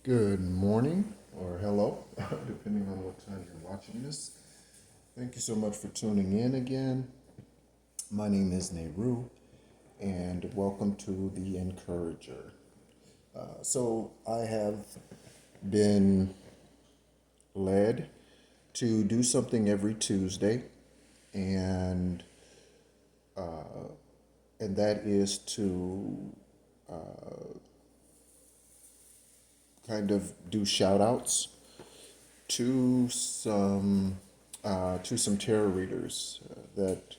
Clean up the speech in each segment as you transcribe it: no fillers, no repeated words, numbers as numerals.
Good morning or hello, depending on what time you're watching this. Thank you so much for tuning in again. My name is Nehru, and welcome to The Encourager. So, I have been led to do something every Tuesday, and and that is to kind of do shout outs to some tarot readers that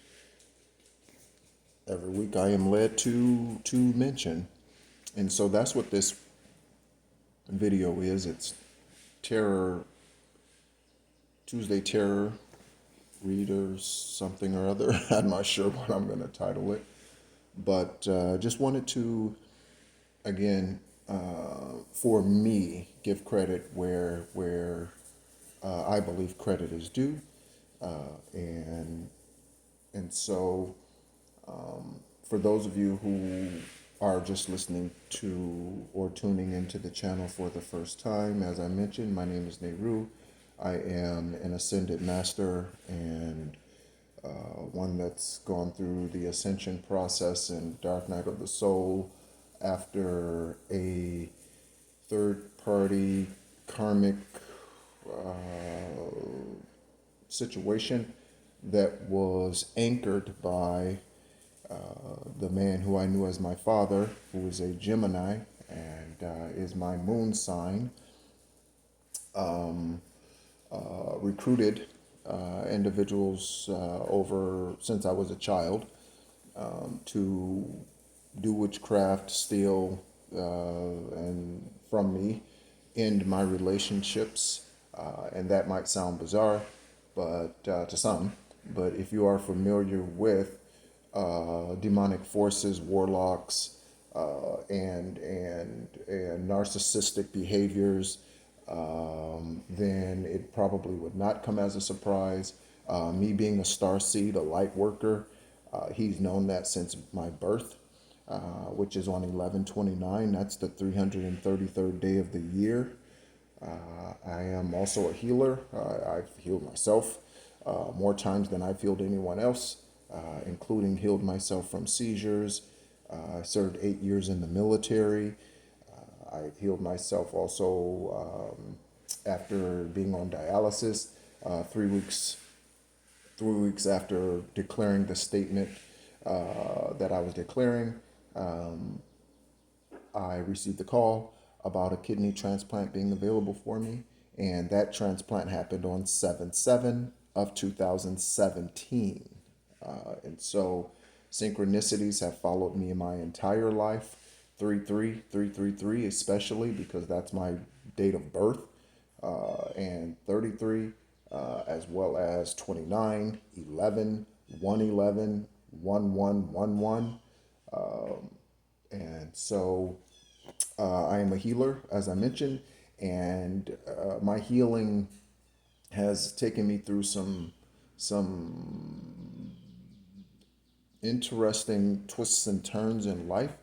every week I am led to mention. And so that's what this video is. It's Terror Tuesday Terror Readers something or other. I'm not sure what I'm going to title it, but just wanted to again for me give credit where I believe credit is due, and so for those of you who are just listening to or tuning into the channel for the first time, as I mentioned, my name is Nehru. I am an ascended master and one that's gone through the ascension process and dark night of the soul after a third party karmic situation that was anchored by the man who I knew as my father, who is a Gemini and is my moon sign, recruited individuals over since I was a child to do witchcraft, steal, and from me, end my relationships. And that might sound bizarre, but to some. But if you are familiar with demonic forces, warlocks, and narcissistic behaviors, then it probably would not come as a surprise. Me being a star seed, a light worker, he's known that since my birth, which is on 11/29. That's the 333rd day of the year. I am also a healer. I've healed myself more times than I've healed anyone else, including healed myself from seizures. I served 8 years in the military. I healed myself also after being on dialysis. 3 weeks, 3 weeks after declaring the statement that I was declaring, I received a call about a kidney transplant being available for me, and that transplant happened on 7/7 of 2017. And so synchronicities have followed me my entire life. 33333, especially because that's my date of birth, and 33, as well as 29, 11, 111, 1111. And so I am a healer, as I mentioned, and my healing has taken me through some interesting twists and turns in life.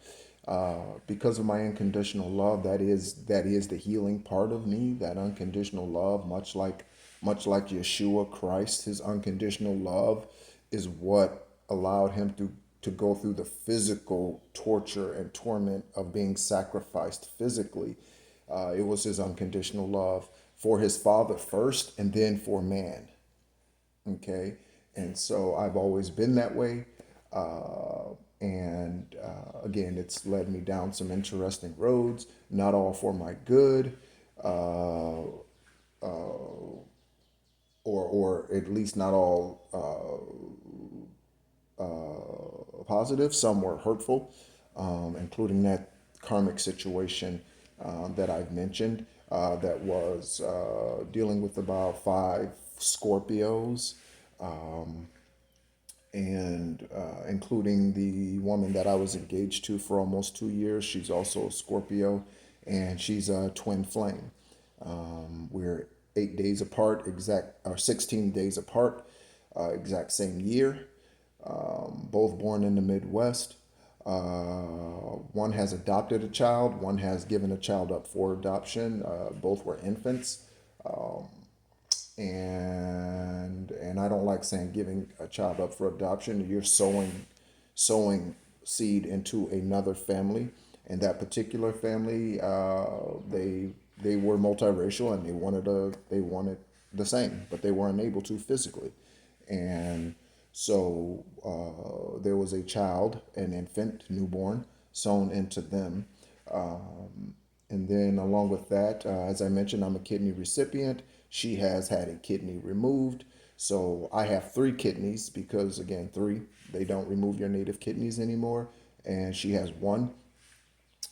Because of my unconditional love, that is the healing part of me. That unconditional love, much like Yeshua Christ, his unconditional love is what allowed him to go through the physical torture and torment of being sacrificed physically. It was his unconditional love for his father first and then for man. Okay. And so I've always been that way. And again, it's led me down some interesting roads, not all for my good, uh, or at least not all positive. Some were hurtful, including that karmic situation that I've mentioned that was dealing with about five Scorpios, and including the woman that I was engaged to for almost 2 years. She's also a Scorpio, and she's a twin flame. We're 8 days apart, exact or 16 days apart, exact same year. Both born in the Midwest. One has adopted a child. One has given a child up for adoption. Both were infants. And I don't like saying giving a child up for adoption. You're sowing seed into another family, and that particular family, they were multiracial, and they wanted the same, but they weren't able to physically. And so there was a child, an infant, newborn, sown into them. And then, along with that, as I mentioned, I'm a kidney recipient. She has had a kidney removed. So I have three kidneys because, again, three, they don't remove your native kidneys anymore. And she has one.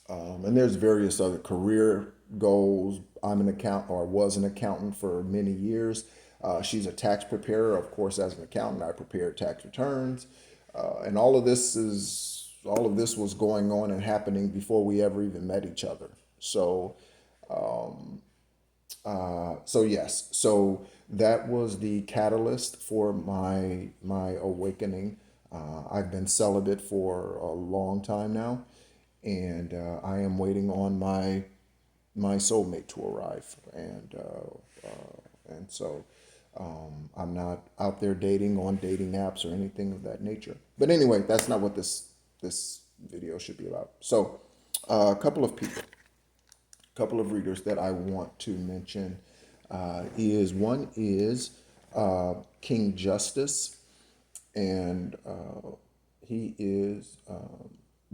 And there's various other career goals. I'm an accountant, or was an accountant for many years. She's a tax preparer. Of course, as an accountant, I prepared tax returns. And all of this was going on and happening before we ever even met each other. So yes, so that was the catalyst for my awakening. I've been celibate for a long time now, and I am waiting on my soulmate to arrive, and so I'm not out there dating on dating apps or anything of that nature. But anyway, that's not what this video should be about. So, a couple of readers that I want to mention is one is King Justice, and he is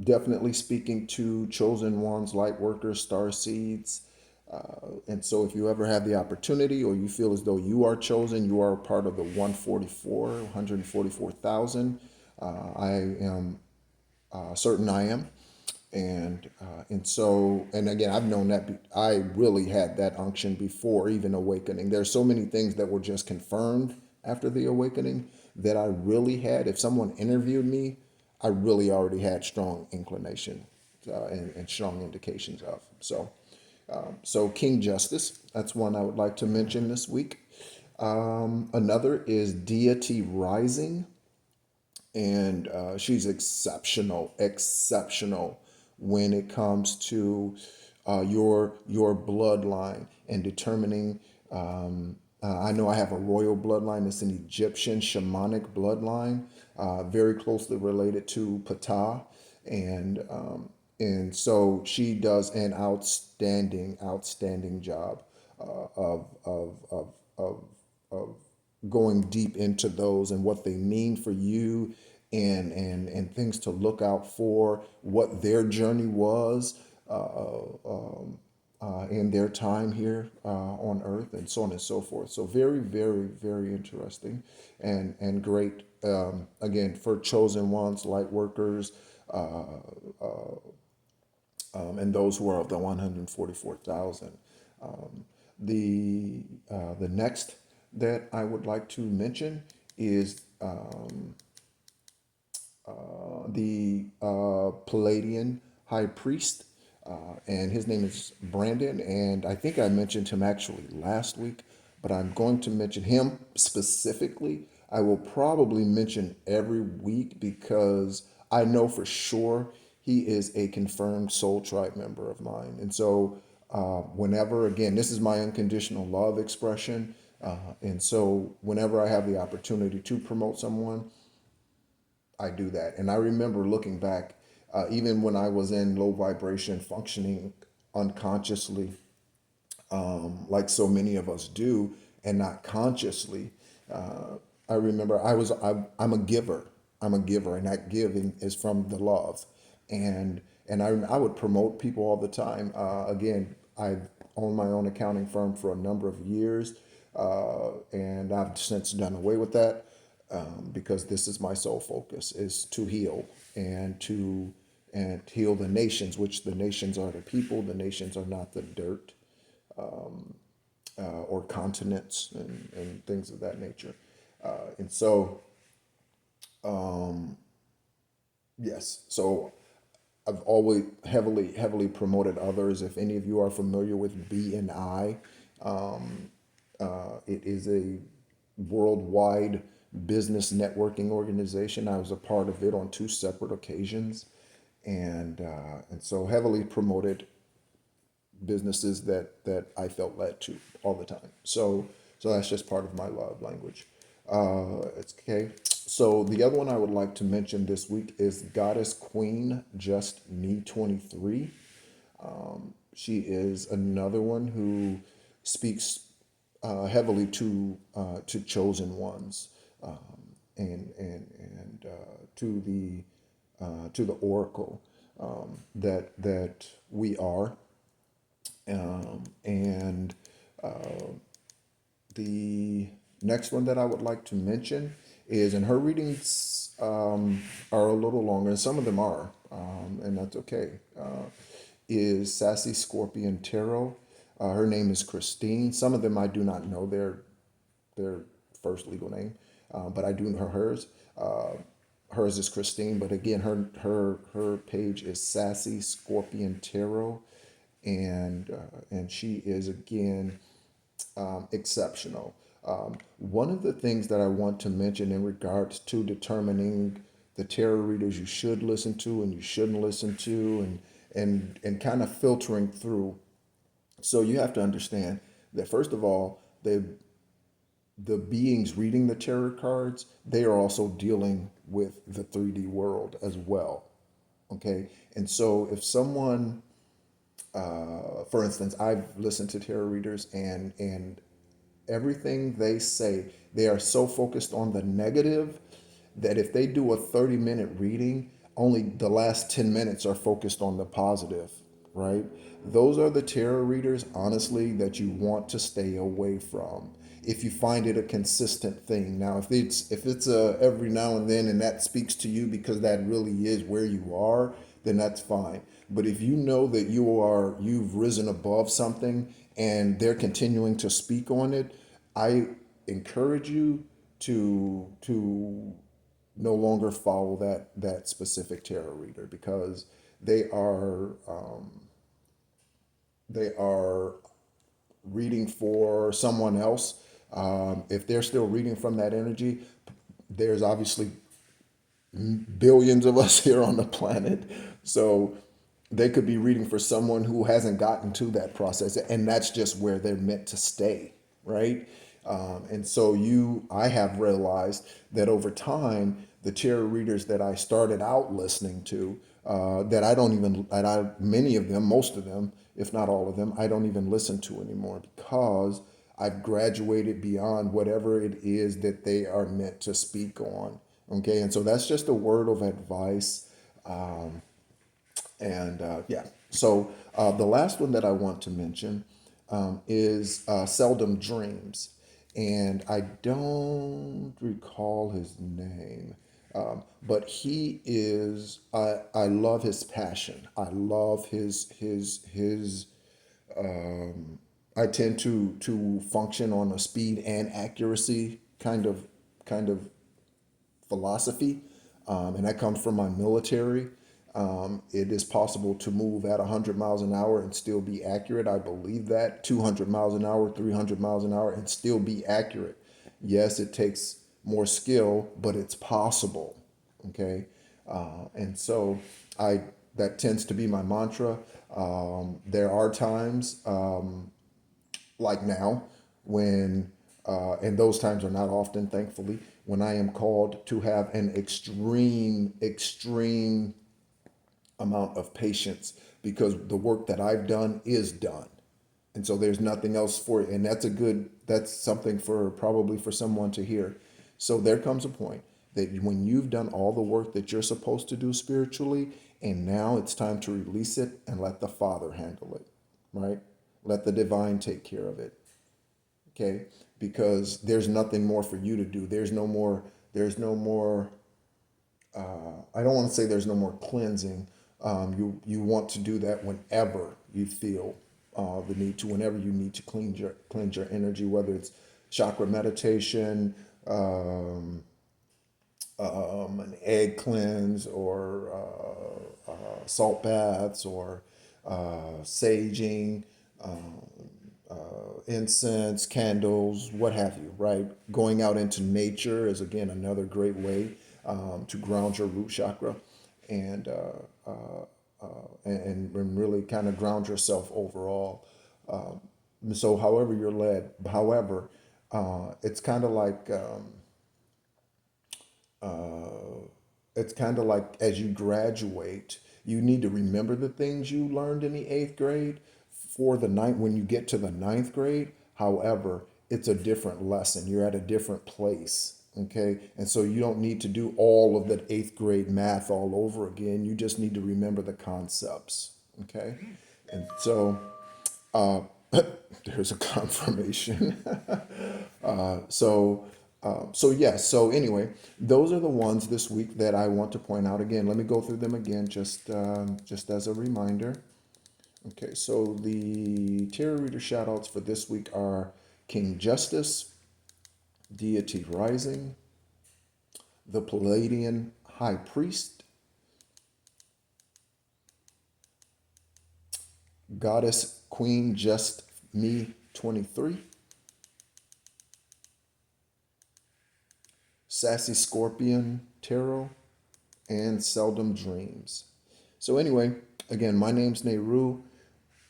definitely speaking to chosen ones, light workers, star seeds. And so, if you ever have the opportunity, or you feel as though you are chosen, you are a part of the 144,000. I am certain I am. And again, I've known that I really had that unction before even awakening. There's so many things that were just confirmed after the awakening that I really had. If someone interviewed me, I really already had strong inclination and strong indications of. So King Justice, that's one I would like to mention this week. Another is Deity Rising, and she's exceptional when it comes to your bloodline and determining. I know I have a royal bloodline. It's an Egyptian shamanic bloodline, very closely related to Ptah, and so she does an outstanding job of going deep into those and what they mean for you, and things to look out for, what their journey was in their time here on earth, and so on and so forth. So very, very, very interesting, and great, again, for chosen ones, light workers, and those who are of the 144,000. The next that I would like to mention is the Palladian High Priest, and his name is Brandon. And I think I mentioned him actually last week, but I'm going to mention him specifically. I will probably mention every week because I know for sure he is a confirmed Soul Tribe member of mine. And so, whenever, again, this is my unconditional love expression. And so, whenever I have the opportunity to promote someone, I do that. And I remember looking back, even when I was in low vibration, functioning unconsciously, like so many of us do, and not consciously. I remember I'm a giver. I'm a giver, and that giving is from the love. And I would promote people all the time. Again, I've owned my own accounting firm for a number of years, and I've since done away with that, because this is my sole focus, is to heal and heal the nations, which the nations are the people. The nations are not the dirt, or continents, and things of that nature. And so, yes, so I've always heavily promoted others. If any of you are familiar with BNI, it is a worldwide business networking organization. I was a part of it on two separate occasions, And so heavily promoted businesses that I felt led to all the time. So that's just part of my love language. It's okay. So the other one I would like to mention this week is Goddess Queen Just Me 23. She is another one who speaks heavily to chosen ones, and to the oracle that we are. And the next one that I would like to mention is, and her readings are a little longer, and some of them are, and that's okay, is Sassy Scorpion Tarot. Her name is Christine. Some of them I do not know their first legal name, but I do know hers. Hers is Christine, but again, her page is Sassy Scorpion Tarot, and she is again exceptional. One of the things that I want to mention in regards to determining the tarot readers you should listen to and you shouldn't listen to, and kind of filtering through. So you have to understand that first of all, the beings reading the tarot cards, they are also dealing with the 3D world as well. Okay, and so if someone, for instance, I've listened to tarot readers, and everything they say, they are so focused on the negative that if they do a 30-minute reading, only the last 10 minutes are focused on the positive, right? Those are the tarot readers, honestly, that you want to stay away from if you find it a consistent thing. Now, if it's a every now and then and that speaks to you because that really is where you are, then that's fine. But if you know that you've risen above something and they're continuing to speak on it, I encourage you to no longer follow that specific tarot reader, because they are they are reading for someone else. If they're still reading from that energy, there's obviously billions of us here on the planet. So they could be reading for someone who hasn't gotten to that process, and that's just where they're meant to stay, right? And so I have realized that over time, the tarot readers that I started out listening to, that I don't even, that I, many of them, most of them, if not all of them, I don't even listen to anymore, because I've graduated beyond whatever it is that they are meant to speak on. Okay, and so that's just a word of advice. And yeah, so the last one that I want to mention is Seldom Dreams. And I don't recall his name, but he is, I love his passion. I love his I tend to function on a speed and accuracy kind of philosophy, and that comes from my military. It is possible to move at 100 miles an hour and still be accurate. I believe that 200 miles an hour, 300 miles an hour, and still be accurate. Yes, it takes more skill, but it's possible. Okay, and so I that tends to be my mantra. There are times like now when and those times are not often, thankfully, when I am called to have an extreme amount of patience, because the work that I've done is done, and so there's nothing else for it. And that's something for probably for someone to hear. So there comes a point that when you've done all the work that you're supposed to do spiritually, and now it's time to release it and let the Father handle it, right? Let the divine take care of it. Okay, because there's nothing more for you to do. There's no more I don't want to say there's no more cleansing. You want to do that whenever you feel the need to, whenever you need to cleanse your energy, whether it's chakra meditation, an egg cleanse, or salt baths, or saging, incense, candles, what have you, right? Going out into nature is again another great way to ground your root chakra, and and really kind of ground yourself overall. So, however you're led, however, it's kind of like it's kind of like as you graduate, you need to remember the things you learned in the eighth grade for the ninth when you get to the ninth grade. However, it's a different lesson. You're at a different place. Okay. And so you don't need to do all of that eighth grade math all over again. You just need to remember the concepts. Okay. And so there's a confirmation. So yes. So anyway, those are the ones this week that I want to point out again. Let me go through them again, just as a reminder. Okay, so the tarot reader shoutouts for this week are King Justice, Deity Rising, the Palladian High Priest, Goddess Queen Just Me 23, Sassy Scorpion Tarot, and Seldom Dreams. So anyway, again, my name's Nehru,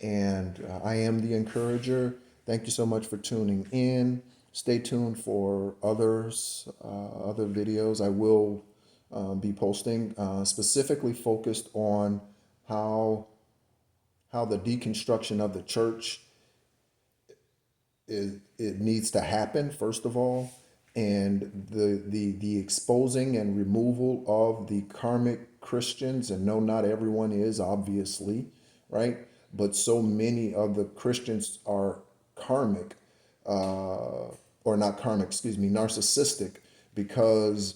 and I am the encourager. Thank you so much for tuning in. Stay tuned for other videos I will be posting, specifically focused on how the deconstruction of the church it needs to happen first of all, and the exposing and removal of the karmic Christians. And no, not everyone is, obviously, right? But so many of the Christians are karmic, or not karmic, excuse me, narcissistic, because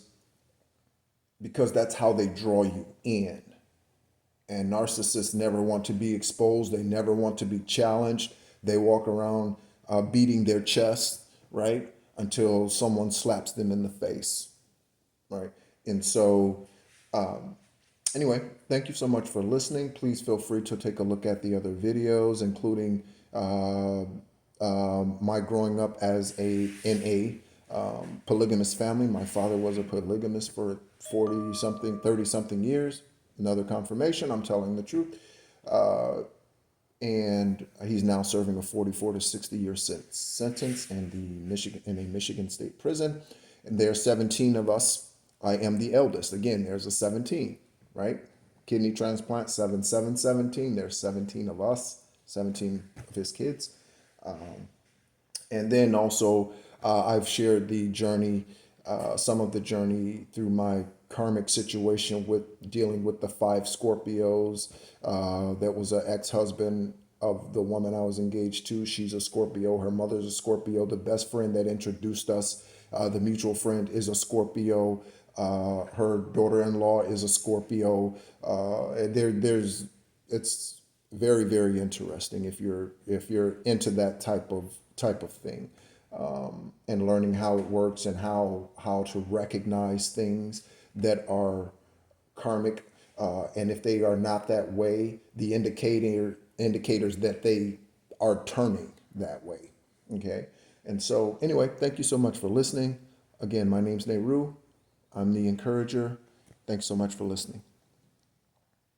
that's how they draw you in. And narcissists never want to be exposed. They never want to be challenged. They walk around beating their chest, right? Until someone slaps them in the face, right? And so, anyway, thank you so much for listening. Please feel free to take a look at the other videos, including my growing up as in a polygamous family. My father was a polygamist for 40 something, 30 something years. Another confirmation, I'm telling the truth. And he's now serving a 44 to 60 year sentence in a Michigan state prison. And there are 17 of us. I am the eldest. Again, there's a 17, right? Kidney transplant, 7, 7, 17. There's 17 of us, 17 of his kids. And then also, I've shared the journey, some of the journey through my karmic situation with dealing with the 5 Scorpios. That was an ex-husband of the woman I was engaged to. She's a Scorpio. Her mother's a Scorpio. The best friend that introduced us, the mutual friend, is a Scorpio. Her daughter-in-law is a Scorpio. It's very, very interesting if you're into that type of thing, and learning how it works and how to recognize things that are karmic, and if they are not that way, the indicators that they are turning that way. Okay, and so anyway, thank you so much for listening. Again, my name's Nehru. I'm the encourager. Thanks so much for listening.